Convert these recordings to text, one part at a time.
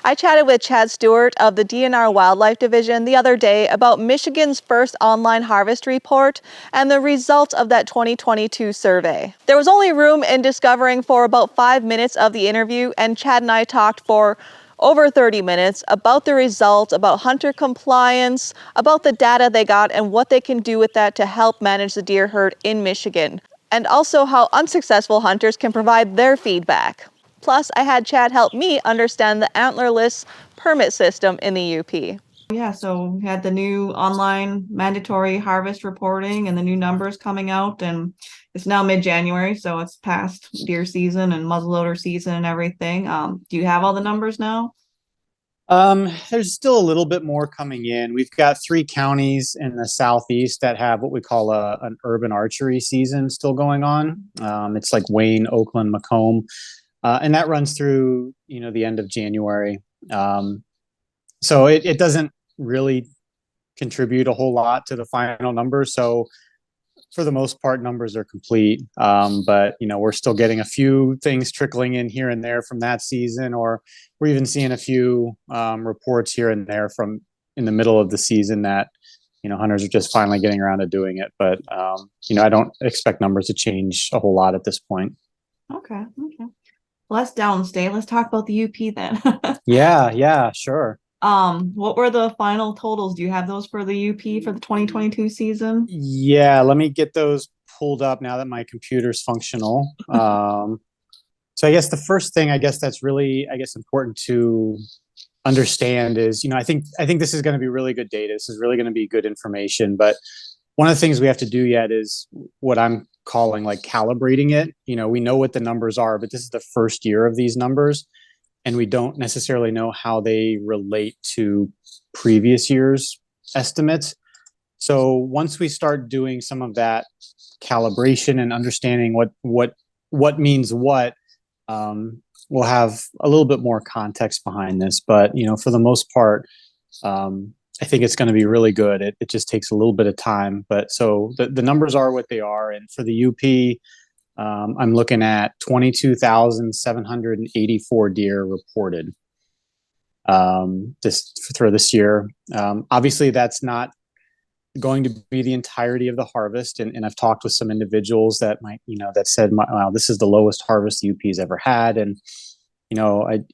I chatted with Chad Stewart of the DNR Wildlife Division the other day about Michigan's first online harvest report and the results of that 2022 survey. There was only room in Discovering for about 5 minutes of the interview, and Chad and I talked for over 30 minutes about the results, about hunter compliance, about the data they got and what they can do with that to help manage the deer herd in Michigan, and also how unsuccessful hunters can provide their feedback. Plus, I had Chad help me understand the Antlerless permit system in the UP. Yeah, so we had the new online mandatory harvest reporting and the new numbers coming out, and it's now mid-January, so it's past deer season and muzzleloader season and everything. Do you have all the numbers now? There's still a little bit more coming in. We've got 3 counties in the southeast that have what we call an urban archery season still going on. It's like Wayne, Oakland, Macomb. And that runs through, the end of January. So it doesn't really contribute a whole lot to the final numbers. So for the most part, numbers are complete. But, we're still getting a few things trickling in here and there from that season, or we're even seeing a few reports here and there from in the middle of the season that, hunters are just finally getting around to doing it. But, I don't expect numbers to change a whole lot at this point. Okay. Let's downstate. Let's talk about the UP then. Yeah, sure. What were the final totals? Do you have those for the UP for the 2022 season? Yeah, let me get those pulled up now that my computer's functional. So I guess the first thing that's really important to understand is, I think this is going to be really good data. This is really going to be good information. But one of the things we have to do yet is what I'm calling like calibrating it. We know what the numbers are, but this is the first year of these numbers, and we don't necessarily know how they relate to previous years' estimates. So once we start doing some of that calibration and understanding what means what, we'll have a little bit more context behind this. But for the most part, I think it's going to be really good. It just takes a little bit of time. But so the numbers are what they are. And for the UP, I'm looking at 22,784 deer reported for this year. Obviously, that's not going to be the entirety of the harvest. And I've talked with some individuals that that said, wow, this is the lowest harvest the UP's ever had. And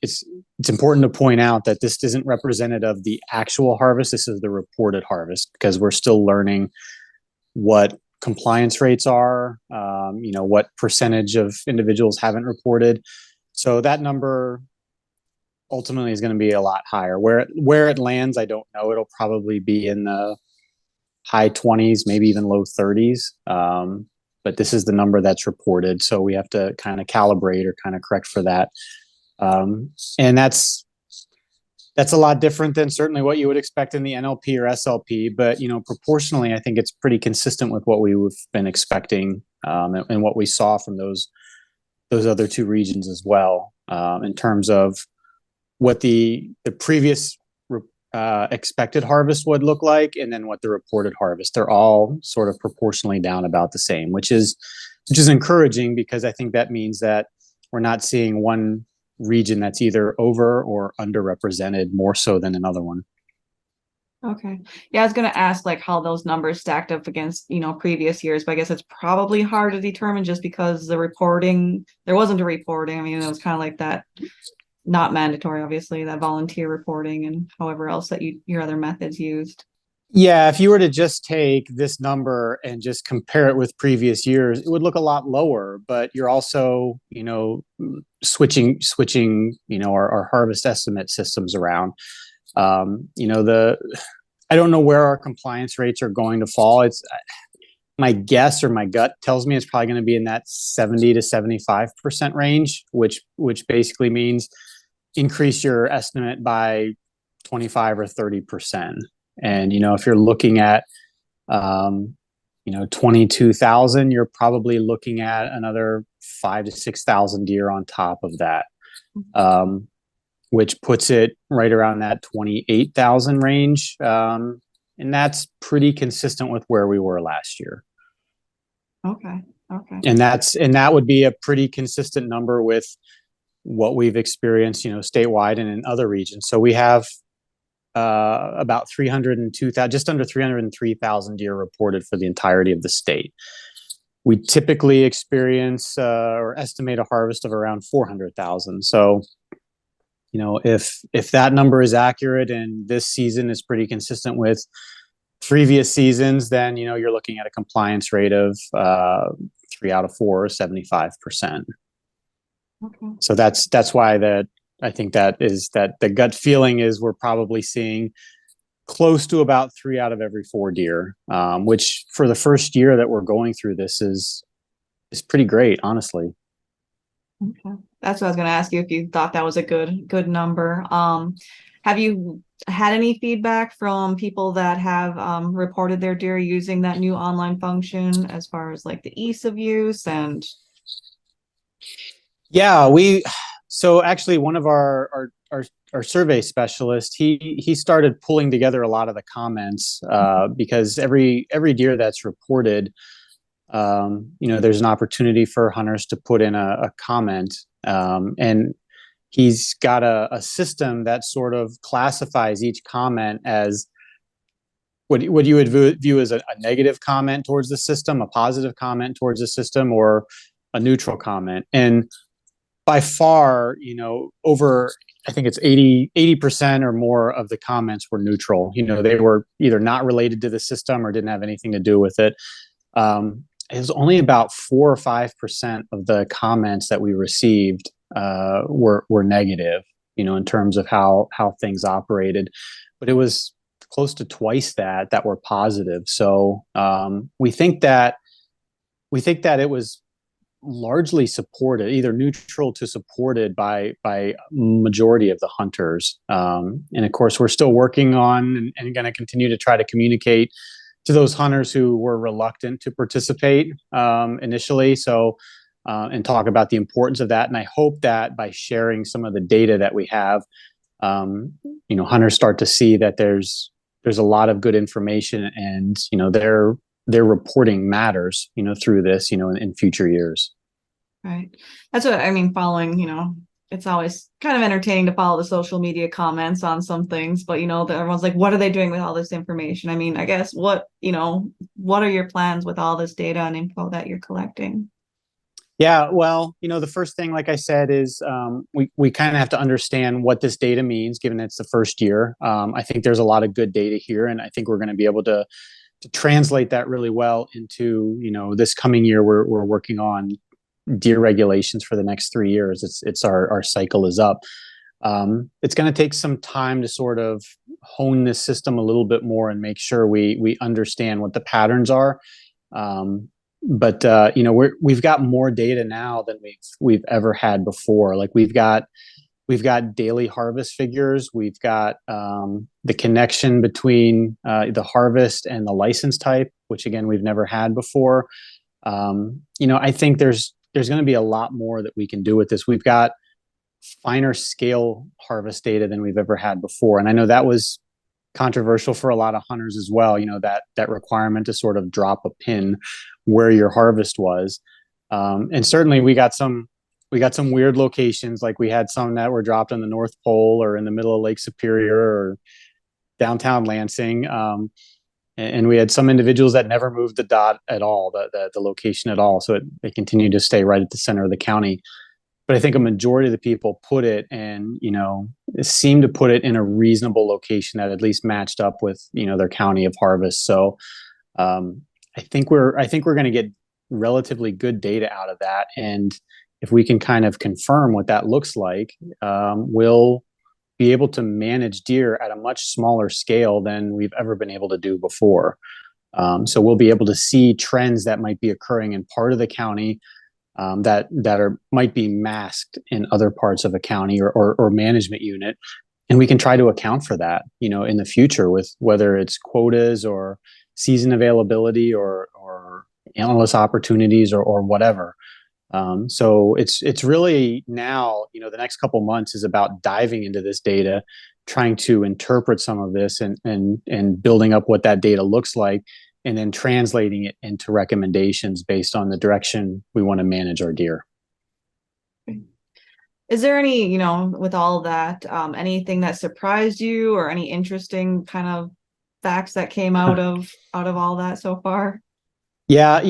it's important to point out that this isn't representative of the actual harvest. This is the reported harvest, because we're still learning what compliance rates are, what percentage of individuals haven't reported. So that number ultimately is going to be a lot higher. Where it lands, I don't know. It'll probably be in the high 20s, maybe even low 30s. But this is the number that's reported. So we have to kind of calibrate or kind of correct for that. And that's a lot different than certainly what you would expect in the NLP or SLP, but proportionally, I think it's pretty consistent with what we've been expecting, and what we saw from those other 2 regions as well, in terms of what the previous expected harvest would look like, and then what the reported harvest. They're all sort of proportionally down about the same, which is encouraging, because I think that means that we're not seeing one region that's either over or underrepresented more so than another one. Okay. Yeah, I was going to ask like how those numbers stacked up against, previous years, but I guess it's probably hard to determine just because there wasn't a reporting. I mean, it was kind of like that, not mandatory, obviously, that volunteer reporting and however else that your other methods used. Yeah, if you were to just take this number and just compare it with previous years, it would look a lot lower. But you're also, switching, our harvest estimate systems around. I don't know where our compliance rates are going to fall. It's my guess, or my gut tells me it's probably going to be in that 70 to 75% range, which basically means increase your estimate by 25 or 30%. And, if you're looking at, 22,000, you're probably looking at another 5,000 to 6,000 deer on top of that, which puts it right around that 28,000 range. And that's pretty consistent with where we were last year. Okay. And that would be a pretty consistent number with what we've experienced, statewide and in other regions. So we have about 302,000, just under 303,000 deer reported for the entirety of the state. We typically experience or estimate a harvest of around 400,000. So, if that number is accurate and this season is pretty consistent with previous seasons, then you're looking at a compliance rate of 3 out of 4, 75%. Okay. So that's why I think that the gut feeling is we're probably seeing close to about 3 out of every 4 deer, which for the first year that we're going through this is pretty great, honestly. Okay. That's what I was going to ask you, if you thought that was a good number. Have you had any feedback from people that have reported their deer using that new online function, as far as like the ease of use? And yeah, so actually one of our survey specialists, he started pulling together a lot of the comments because every deer that's reported, there's an opportunity for hunters to put in a comment, and he's got a system that sort of classifies each comment as what you would view as a negative comment towards the system, a positive comment towards the system, or a neutral comment. And by far, over, I think it's 80% or more of the comments were neutral. They were either not related to the system or didn't have anything to do with it. It was only about 4 or 5% of the comments that we received were negative, in terms of how things operated, but it was close to twice that were positive. So we think that it was largely supported, either neutral to supported by majority of the hunters. And of course, we're still working on and going to continue to try to communicate to those hunters who were reluctant to participate initially. So, and talk about the importance of that. And I hope that by sharing some of the data that we have, hunters start to see that there's a lot of good information, and their reporting matters, through this, in future years. right. That's what I mean, following, it's always kind of entertaining to follow the social media comments on some things, but everyone's like, what are they doing with all this information? I mean, I guess what are your plans with all this data and info that you're collecting? Yeah, well, the first thing, like I said, is we kind of have to understand what this data means, given it's the first year. I think there's a lot of good data here, and I think we're going to be able to translate that really well into, this coming year. We're working on deer regulations for the next 3 years. It's our cycle is up. It's going to take some time to sort of hone this system a little bit more and make sure we understand what the patterns are. But we've got more data now than we've ever had before. Like we've got daily harvest figures. We've got the connection between the harvest and the license type, which again we've never had before. I think there's going to be a lot more that we can do with this. We've got finer scale harvest data than we've ever had before, and I know that was controversial for a lot of hunters as well. That requirement to sort of drop a pin where your harvest was, and certainly we got some weird locations. Like we had some that were dropped on the North Pole or in the middle of Lake Superior or downtown Lansing, and we had some individuals that never moved the dot at all, the location at all. So it continued to stay right at the center of the county. But I think a majority of the people put it, and seemed to put it in a reasonable location that at least matched up with their county of harvest. So I think we're going to get relatively good data out of that, and if we can kind of confirm what that looks like, we'll be able to manage deer at a much smaller scale than we've ever been able to do before. So we'll be able to see trends that might be occurring in part of the county, that might be masked in other parts of a county or management unit, and we can try to account for that, in the future, with whether it's quotas or season availability or antlerless opportunities or whatever. So it's really now, the next couple months is about diving into this data, trying to interpret some of this and building up what that data looks like, and then translating it into recommendations based on the direction we want to manage our deer. Is there any, with all that, anything that surprised you or any interesting kind of facts that came out of all that so far? Yeah,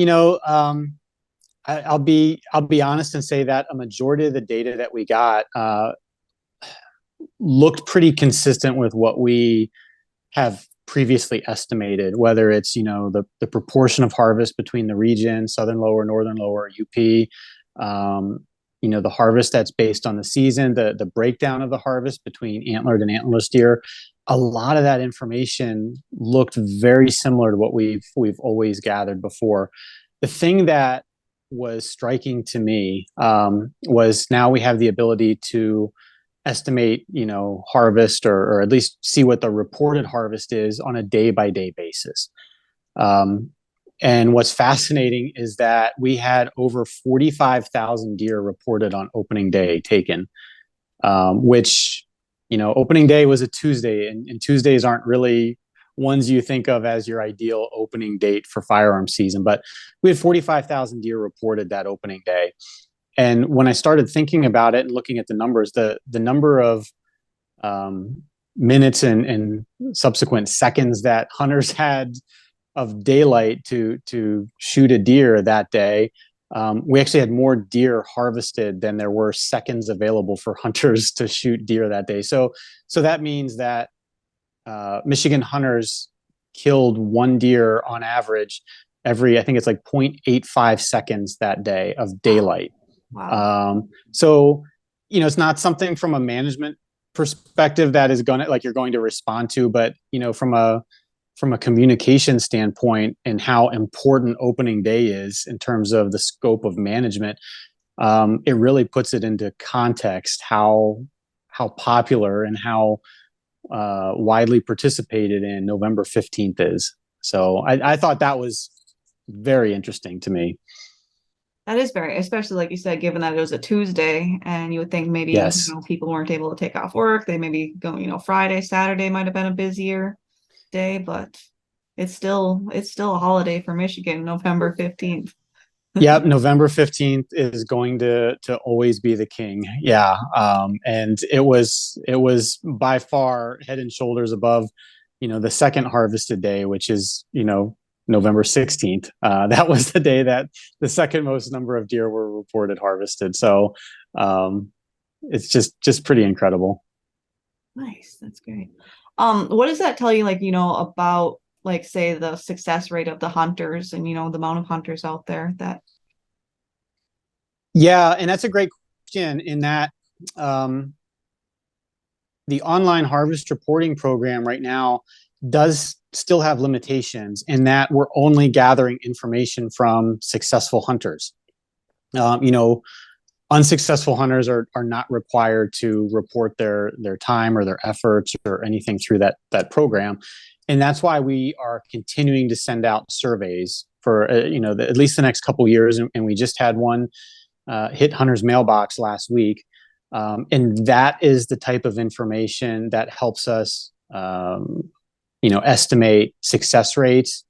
I'll be honest and say that a majority of the data that we got looked pretty consistent with what we have previously estimated, whether it's the proportion of harvest between the region, southern lower, northern lower, UP, the harvest that's based on the season, the breakdown of the harvest between antlered and antlerless deer. A lot of that information looked very similar to what we've always gathered before. The thing that was striking to me was now we have the ability to estimate, harvest or at least see what the reported harvest is on a day by day basis. And what's fascinating is that we had over 45,000 deer reported on opening day taken, which, opening day was a Tuesday, and Tuesdays aren't really ones you think of as your ideal opening date for firearm season. But we had 45,000 deer reported that opening day. And when I started thinking about it and looking at the numbers, the number of minutes and subsequent seconds that hunters had of daylight to shoot a deer that day, we actually had more deer harvested than there were seconds available for hunters to shoot deer that day. So that means that Michigan hunters killed one deer on average every, I think it's like 0.85 seconds that day of daylight. Wow. So, it's not something from a management perspective that is you're going to respond to, but, from a communication standpoint and how important opening day is in terms of the scope of management, it really puts it into context how popular and how widely participated in November 15th is. So I thought that was very interesting to me. That is very, especially like you said, given that it was a Tuesday, and you would think maybe, Yes. people weren't able to take off work. They maybe go, Friday, Saturday might have been a busier day, but it's still a holiday for Michigan, November 15th. Yep, November 15th is going to always be the king. Yeah. And it was by far head and shoulders above, the second harvested day, which is, November 16th. That was the day that the second most number of deer were reported harvested. So it's just pretty incredible. Nice. That's great. What does that tell you, like, about, like, say, the success rate of the hunters and, the amount of hunters out there that. Yeah, and that's a great question in that the online harvest reporting program right now does still have limitations in that we're only gathering information from successful hunters. Unsuccessful hunters are not required to report their time or their efforts or anything through that program. And that's why we are continuing to send out surveys for, at least the next couple of years. And we just had one hit hunters mailbox last week. And that is the type of information that helps us, estimate success rates,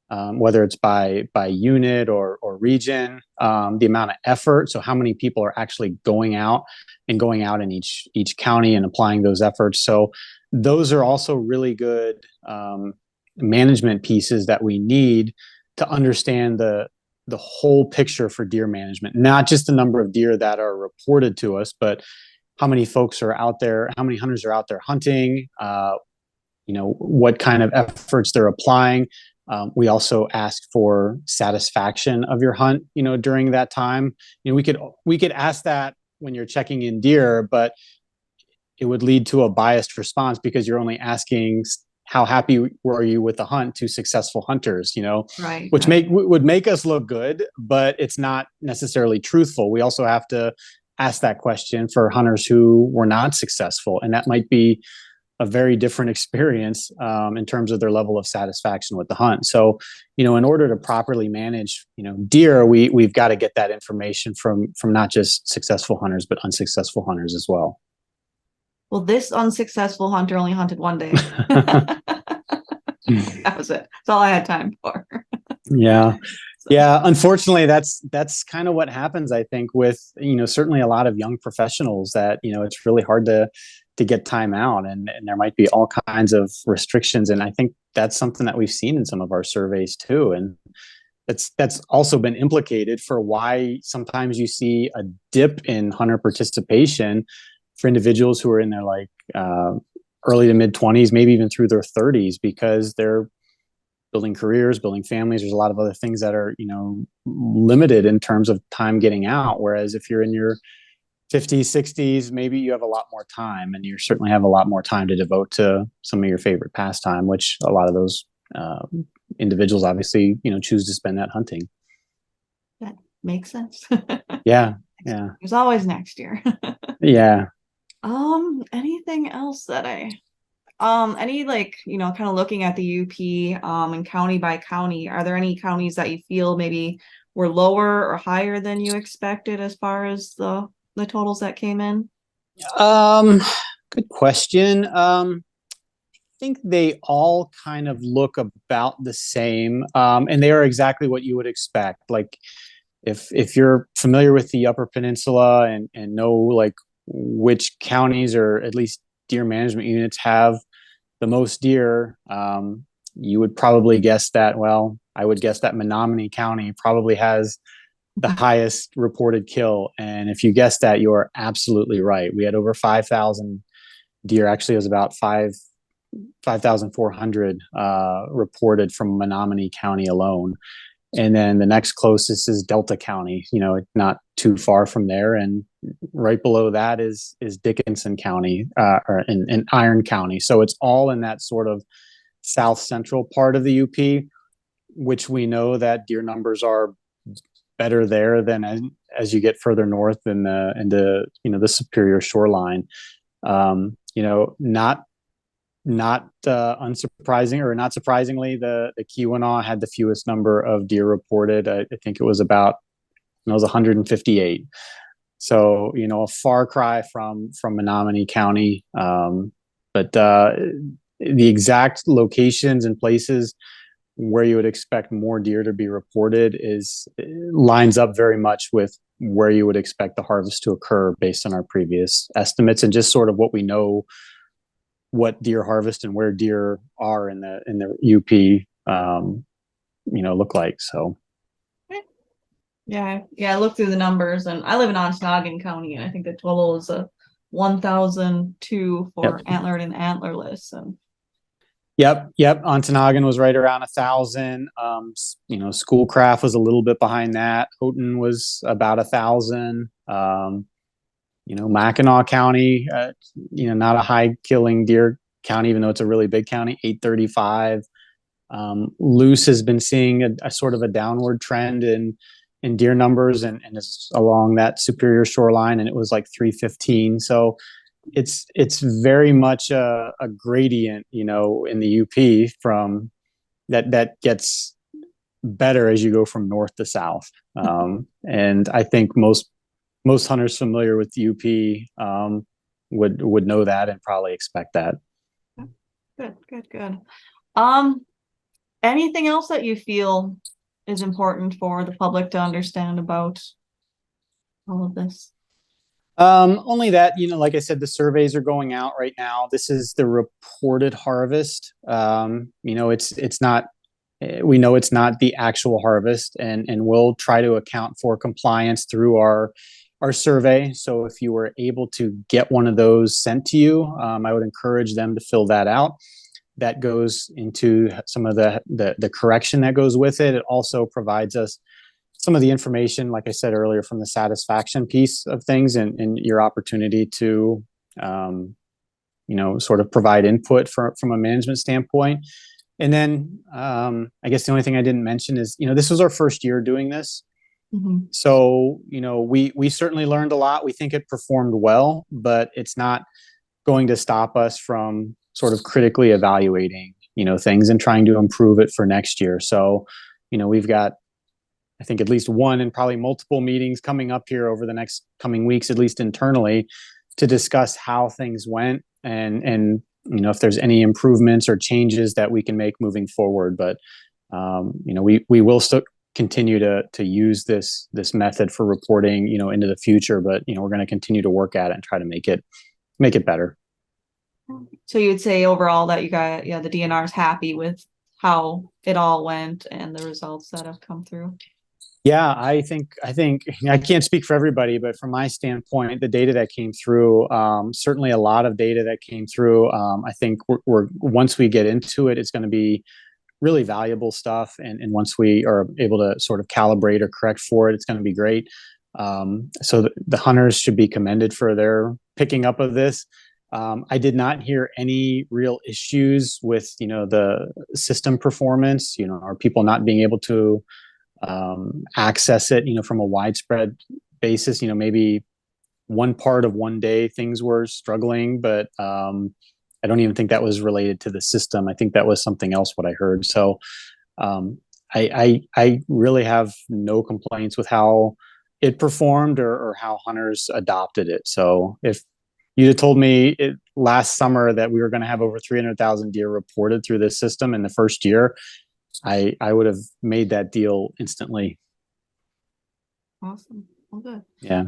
whether it's by unit or region, the amount of effort. So how many people are actually going out in each county and applying those efforts. So those are also really good management pieces that we need to understand the whole picture for deer management, not just the number of deer that are reported to us, but how many folks are out there, how many hunters are out there hunting, what kind of efforts they're applying. We also ask for satisfaction of your hunt, during that time. We could ask that when you're checking in deer, but it would lead to a biased response because you're only asking how happy were you with the hunt to successful hunters, Right. which would make us look good, but it's not necessarily truthful. We also have to ask that question for hunters who were not successful, and that might be a very different experience in terms of their level of satisfaction with the hunt. So, in order to properly manage, deer, we've got to get that information from not just successful hunters, but unsuccessful hunters as well. Well, this unsuccessful hunter only hunted one day. That was it. That's all I had time for. Yeah. Yeah, unfortunately, that's kind of what happens, I think, with, certainly a lot of young professionals that, it's really hard to get time out, and there might be all kinds of restrictions. And I think that's something that we've seen in some of our surveys too. And that's also been implicated for why sometimes you see a dip in hunter participation for individuals who are in their early to mid 20s, maybe even through their 30s, because they're building careers, building families. There's a lot of other things that are, limited in terms of time getting out. Whereas if you're in your 50s, 60s, maybe you have a lot more time, and you certainly have a lot more time to devote to some of your favorite pastime, which a lot of those individuals obviously, choose to spend that hunting. That makes sense. Yeah. Yeah. There's always next year. Yeah. Anything else that any kind of looking at the UP, and county by county, are there any counties that you feel maybe were lower or higher than you expected as far as the totals that came in? Good question. I think they all kind of look about the same, and they are exactly what you would expect. Like, if you're familiar with the Upper Peninsula and know which counties or at least deer management units have the most deer, you would probably guess that. Well, I would guess that Menominee County probably has the highest reported kill. And if you guessed that, you are absolutely right. We had over 5,000 deer. Actually, it was about 5,400 reported from Menominee County alone. And then the next closest is Delta County, not too far from there. And right below that is Dickinson County, or in Iron County. So it's all in that sort of south central part of the UP, which we know that deer numbers are better there than as you get further north into the Superior shoreline. Not unsurprising, or not surprisingly, the Keweenaw had the fewest number of deer reported. I think it was 158. So, a far cry from Menominee County. But the exact locations and places where you would expect more deer to be reported lines up very much with where you would expect the harvest to occur based on our previous estimates, and just sort of what we know what deer harvest and where deer are in the UP, look like. So. Yeah. I looked through the numbers, and I live in Ontonagon County, and I think the total is 1,002 for antlered and antlerless. And Yep. Ontonagon was right around 1,000. Schoolcraft was a little bit behind that. Houghton was about 1,000. Mackinac County, not a high killing deer county, even though it's a really big county, 835. Luce has been seeing a sort of a downward trend in deer numbers, and it's along that Superior shoreline, and it was 315. So it's very much a gradient, in the UP from that gets better as you go from north to south. And I think most hunters familiar with the UP would know that and probably expect that. Good. Anything else that you feel is important for the public to understand about all of this? Only that, like I said, the surveys are going out right now. This is the reported harvest. It's not, we know it's not the actual harvest, and we'll try to account for compliance through our survey. So if you were able to get one of those sent to you, I would encourage them to fill that out. That goes into some of the correction that goes with it. It also provides us some of the information, like I said earlier, from the satisfaction piece of things, and your opportunity to, sort of provide input from a management standpoint. And then I guess the only thing I didn't mention is, this was our first year doing this. Mm-hmm. So, we certainly learned a lot. We think it performed well, but it's not going to stop us from sort of critically evaluating, things and trying to improve it for next year. So, we've got, I think, at least one and probably multiple meetings coming up here over the next coming weeks, at least internally, to discuss how things went and if there's any improvements or changes that we can make moving forward. But we will continue to use this method for reporting, into the future. But we're going to continue to work at it and try to make it better. So you would say overall that you got, the DNR is happy with how it all went and the results that have come through. Yeah, I think I can't speak for everybody, but from my standpoint, the data that came through, certainly a lot of data that came through. I think we're once we get into it, it's going to be really valuable stuff. And once we are able to sort of calibrate or correct for it, it's going to be great. So the hunters should be commended for their picking up of this. I did not hear any real issues with, the system performance, or people not being able to access it, from a widespread basis. Maybe one part of one day things were struggling, but I don't even think that was related to the system. I think that was something else what I heard. So I really have no complaints with how it performed or how hunters adopted it. So if you'd have told me last summer that we were going to have over 300,000 deer reported through this system in the first year, I would have made that deal instantly. Awesome. Well, good. Yeah.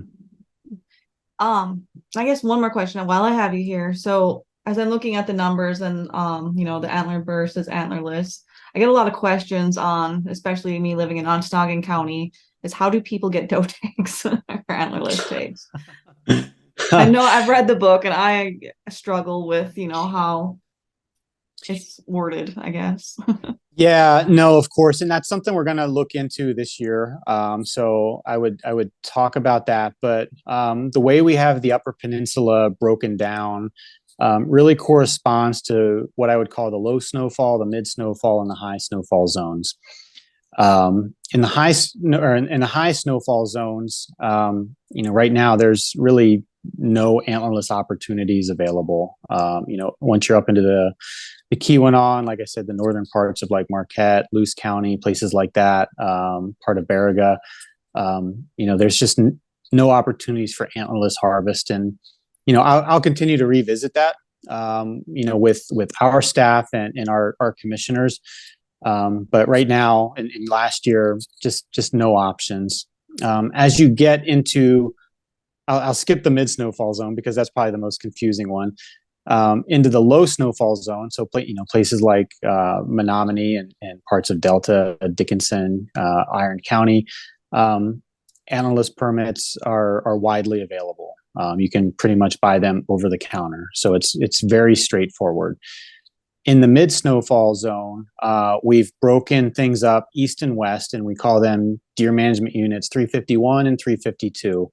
I guess one more question while I have you here. So as I'm looking at the numbers and the antler versus antlerless, I get a lot of questions on, especially me living in Ontonagon County, is how do people get doe tags or antlerless tags? I know I've read the book and I struggle with, how it's worded, I guess. Yeah, no, of course. And that's something we're going to look into this year. So I would talk about that. But the way we have the Upper Peninsula broken down really corresponds to what I would call the low snowfall, the mid snowfall, and the high snowfall zones. In the high snowfall zones, right now there's really no antlerless opportunities available. Once you're up into the Keweenaw, like I said, the northern parts of like Marquette, Luce County, places like that, part of Baraga, there's just no opportunities for antlerless harvest. And, I'll continue to revisit that, with our staff and our commissioners. But right now and last year, just no options. As you get into, I'll skip the mid snowfall zone because that's probably the most confusing one. Into the low snowfall zone, so places like Menominee and parts of Delta, Dickinson, Iron County, antlerless permits are widely available. You can pretty much buy them over the counter, so it's very straightforward. In the mid snowfall zone, we've broken things up east and west, and we call them deer management units 351 and 352,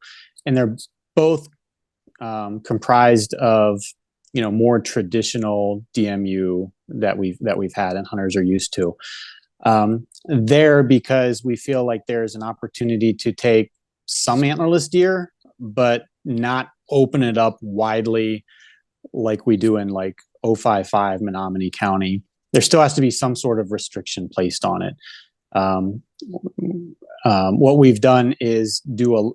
and they're both comprised of more traditional DMU that we've had and hunters are used to. There, because we feel like there's an opportunity to take some antlerless deer, but not open it up widely like we do in like 055 Menominee County. There still has to be some sort of restriction placed on it. What we've done is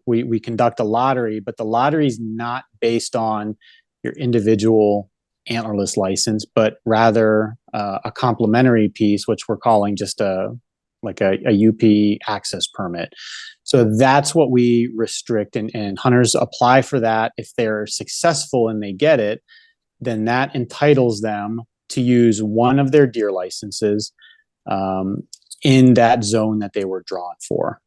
we conduct a lottery, but the lottery is not based on your individual antlerless license, but rather a complementary piece, which we're calling just a UP access permit. So that's what we restrict, and hunters apply for that. If they're successful and they get it, then that entitles them to use one of their deer licenses in that zone that they were drawn for.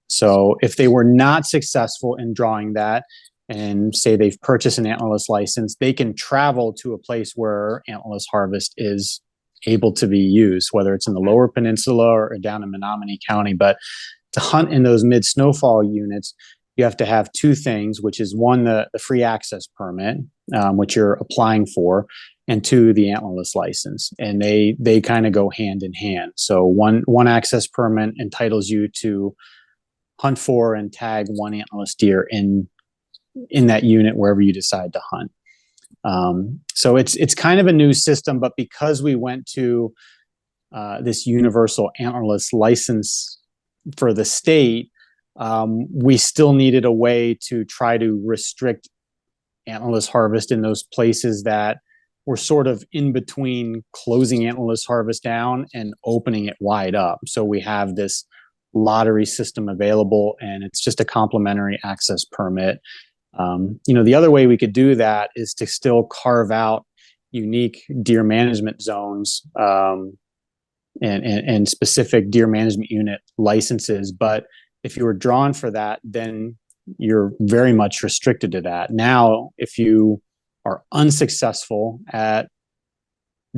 So if they were not successful in drawing that, and say they've purchased an antlerless license, they can travel to a place where antlerless harvest is able to be used, whether it's in the lower peninsula or down in Menominee County. But to hunt in those mid snowfall units, you have to have two things, which is one, the free access permit, which you're applying for, and two, the antlerless license. And they kind of go hand in hand. So one access permit entitles you to hunt for and tag one antlerless deer in that unit wherever you decide to hunt. So it's kind of a new system, but because we went to this universal antlerless license for the state, we still needed a way to try to restrict antlerless harvest in those places that were sort of in between closing antlerless harvest down and opening it wide up. So we have this lottery system available, and it's just a complimentary access permit. The other way we could do that is to still carve out unique deer management zones, and specific deer management unit licenses. But if you were drawn for that, then you're very much restricted to that. Now, if you are unsuccessful at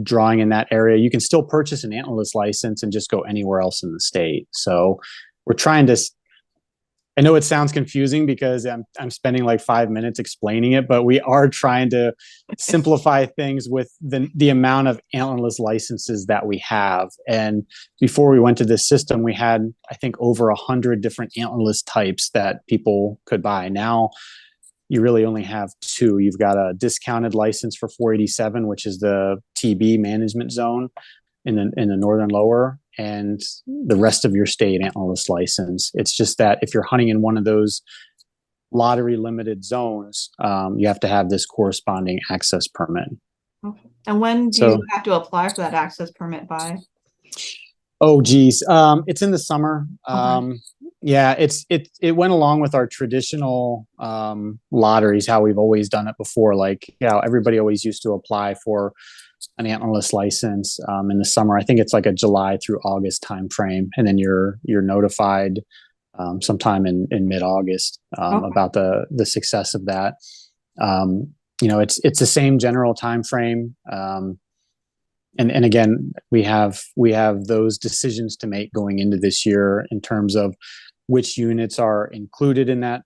drawing in that area, you can still purchase an antlerless license and just go anywhere else in the state. So we're trying to, I know it sounds confusing because I'm spending like 5 minutes explaining it, but we are trying to simplify things with the amount of antlerless licenses that we have. And before we went to this system, we had, I think, over 100 different antlerless types that people could buy. Now you really only have two. You've got a discounted license for 487, which is the TB management zone in the northern lower, and the rest of your state antlerless license. It's just that if you're hunting in one of those lottery limited zones, you have to have this corresponding access permit. Okay. And when do you have to apply for that access permit by? Oh, geez. It's in the summer. Okay. Yeah, it went along with our traditional lotteries, how we've always done it before. Like, everybody always used to apply for an antlerless license in the summer. I think it's like a July through August timeframe, and then you're notified sometime in mid-August about the success of that. It's the same general timeframe. And again, we have those decisions to make going into this year in terms of which units are included in that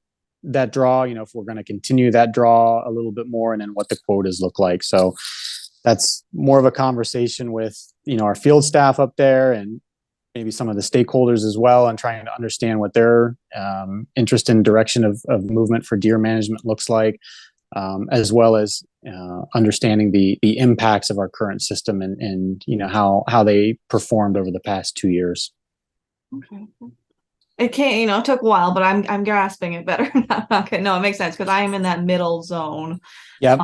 draw, if we're going to continue that draw a little bit more, and then what the quotas look like. So that's more of a conversation with, our field staff up there and maybe some of the stakeholders as well, and trying to understand what their interest and direction of movement for deer management looks like, as well as understanding the impacts of our current system and how they performed over the past 2 years. Okay. It can't, it took a while, but I'm grasping it better. Okay, no, it makes sense because I am in that middle zone. Yep.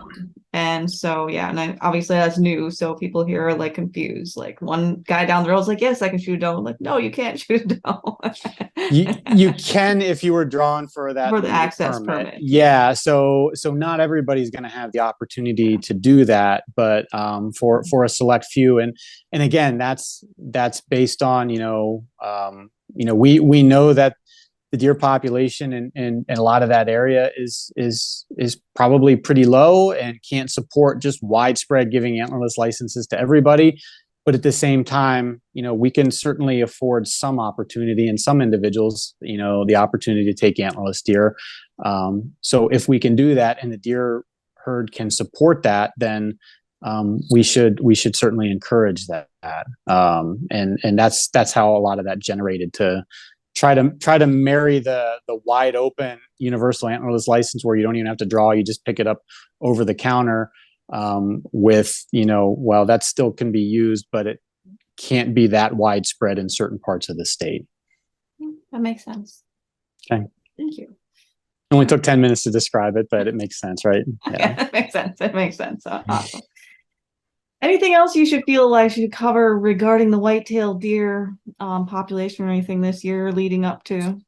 And so, and obviously that's new. So people here are like confused. Like one guy down the road is like, yes, I can shoot a doe. I'm like, no, you can't shoot a doe. you can if you were drawn for that for the access permit. Yeah. So not everybody's going to have the opportunity to do that, but for a select few, and again, that's based on we know that the deer population in a lot of that area is probably pretty low and can't support just widespread giving antlerless licenses to everybody. But at the same time, we can certainly afford some opportunity in some individuals, the opportunity to take antlerless deer. So if we can do that and the deer herd can support that, then we should certainly encourage that. And that's how a lot of that generated, to try to marry the wide open universal antlerless license where you don't even have to draw, you just pick it up over the counter, with, well, that still can be used, but it can't be that widespread in certain parts of the state. That makes sense. Okay. Thank you. It only took 10 minutes to describe it, but it makes sense, right? Yeah, it makes sense. It makes sense. Awesome. Anything else you should feel like should cover regarding the whitetail deer population or anything this year leading up to?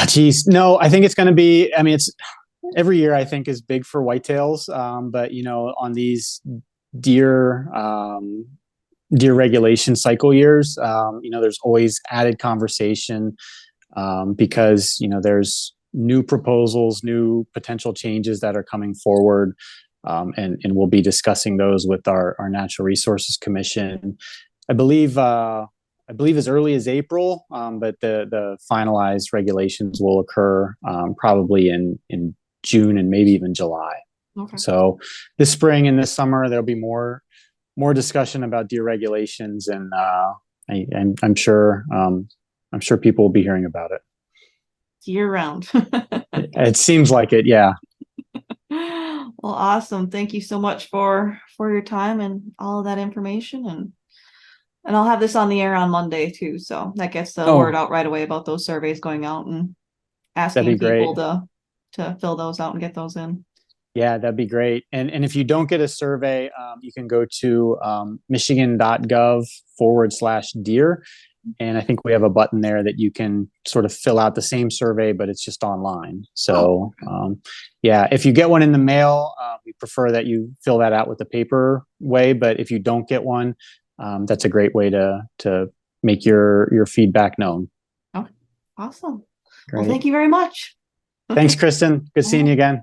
Geez. No, I think it's going to be, it's every year I think is big for whitetails. But on these deer regulation cycle years, there's always added conversation, because, there's new proposals, new potential changes that are coming forward. And we'll be discussing those with our Natural Resources Commission, I believe as early as April, but the finalized regulations will occur probably in June and maybe even July. Okay. So this spring and this summer, there'll be more discussion about deer regulations, and I'm sure people will be hearing about it year round. It seems like it, yeah. Well, awesome. Thank you so much for your time and all of that information, and I'll have this on the air on Monday too, so that gets the word out right away about those surveys going out and asking people to fill those out and get those in. Yeah, that'd be great. And if you don't get a survey, you can go to michigan.gov/deer, And I think we have a button there that you can sort of fill out the same survey, but it's just online. So, yeah, if you get one in the mail, we prefer that you fill that out with the paper way. But if you don't get one, that's a great way to make your feedback known. Okay. Awesome. Great. Well, thank you very much. Thanks, Kristen. Good seeing you again.